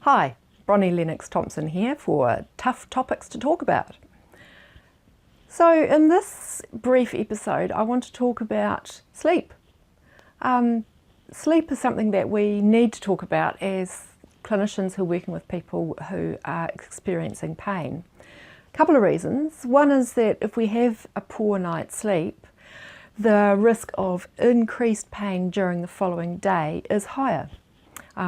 Hi, Bronnie Lennox Thompson here for Tough Topics to Talk About. So in this brief episode I want to talk about sleep. Sleep is something that we need to talk about as clinicians who are working with people who are experiencing pain. A couple of reasons. One is that if we have a poor night's sleep, the risk of increased pain during the following day is higher.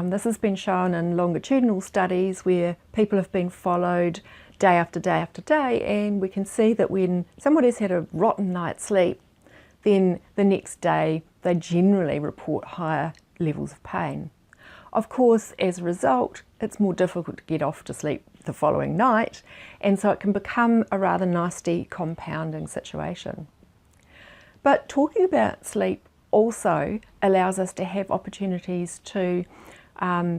This has been shown in longitudinal studies where people have been followed day after day after day, and we can see that when somebody's had a rotten night's sleep, then the next day they generally report higher levels of pain. Of course, as a result, it's more difficult to get off to sleep the following night, and so it can become a rather nasty compounding situation. But talking about sleep also allows us to have opportunities to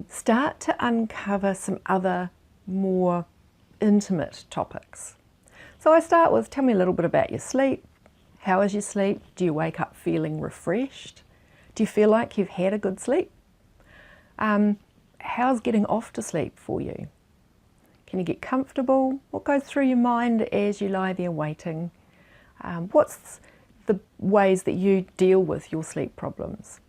start to uncover some other more intimate topics. So I start with, tell me a little bit about your sleep. How is your sleep? Do you wake up feeling refreshed? Do you feel like you've had a good sleep? How's getting off to sleep for you? Can you get comfortable? What goes through your mind as you lie there waiting? What's the ways that you deal with your sleep problems?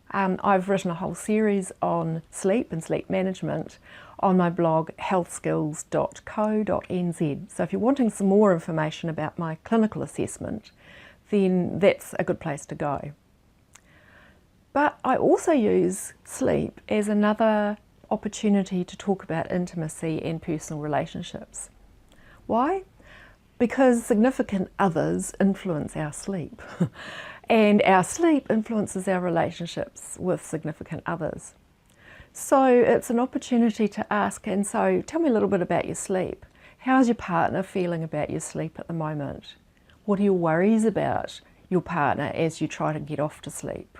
I've written a whole series on sleep and sleep management on my blog healthskills.co.nz. So if you're wanting some more information about my clinical assessment, then that's a good place to go. But I also use sleep as another opportunity to talk about intimacy and personal relationships. Why? Because significant others influence our sleep. And our sleep influences our relationships with significant others. So it's an opportunity to ask, and so tell me a little bit about your sleep. How's your partner feeling about your sleep at the moment? What are your worries about your partner as you try to get off to sleep?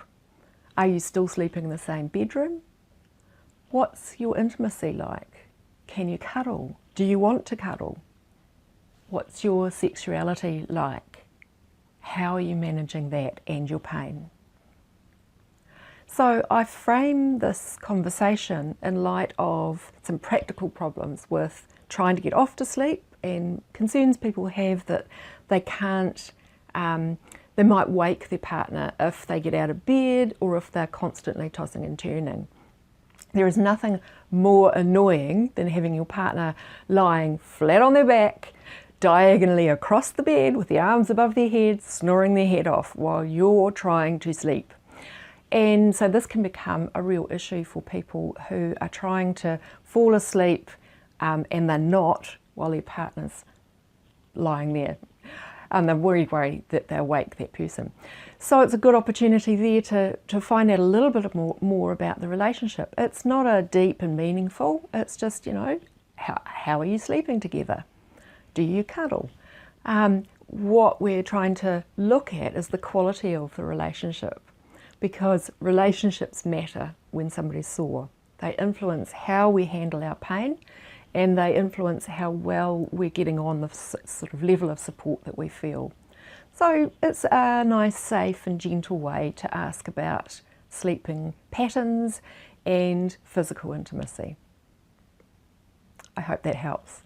Are you still sleeping in the same bedroom? What's your intimacy like? Can you cuddle? Do you want to cuddle? What's your sexuality like? How are you managing that and your pain? So I frame this conversation in light of some practical problems with trying to get off to sleep and concerns people have that they can't, they might wake their partner if they get out of bed or if they're constantly tossing and turning. There is nothing more annoying than having your partner lying flat on their back, diagonally across the bed with the arms above their head, snoring their head off while you're trying to sleep. And so this can become a real issue for people who are trying to fall asleep and they're not while their partner's lying there. They're worried that they'll wake that person. So it's a good opportunity there to find out a little bit more about the relationship. It's not a deep and meaningful, it's just, you know, how are you sleeping together? Do you cuddle? What we're trying to look at is the quality of the relationship, because relationships matter when somebody's sore. They influence how we handle our pain, and they influence how well we're getting on the sort of level of support that we feel. So it's a nice, safe and gentle way to ask about sleeping patterns and physical intimacy. I hope that helps.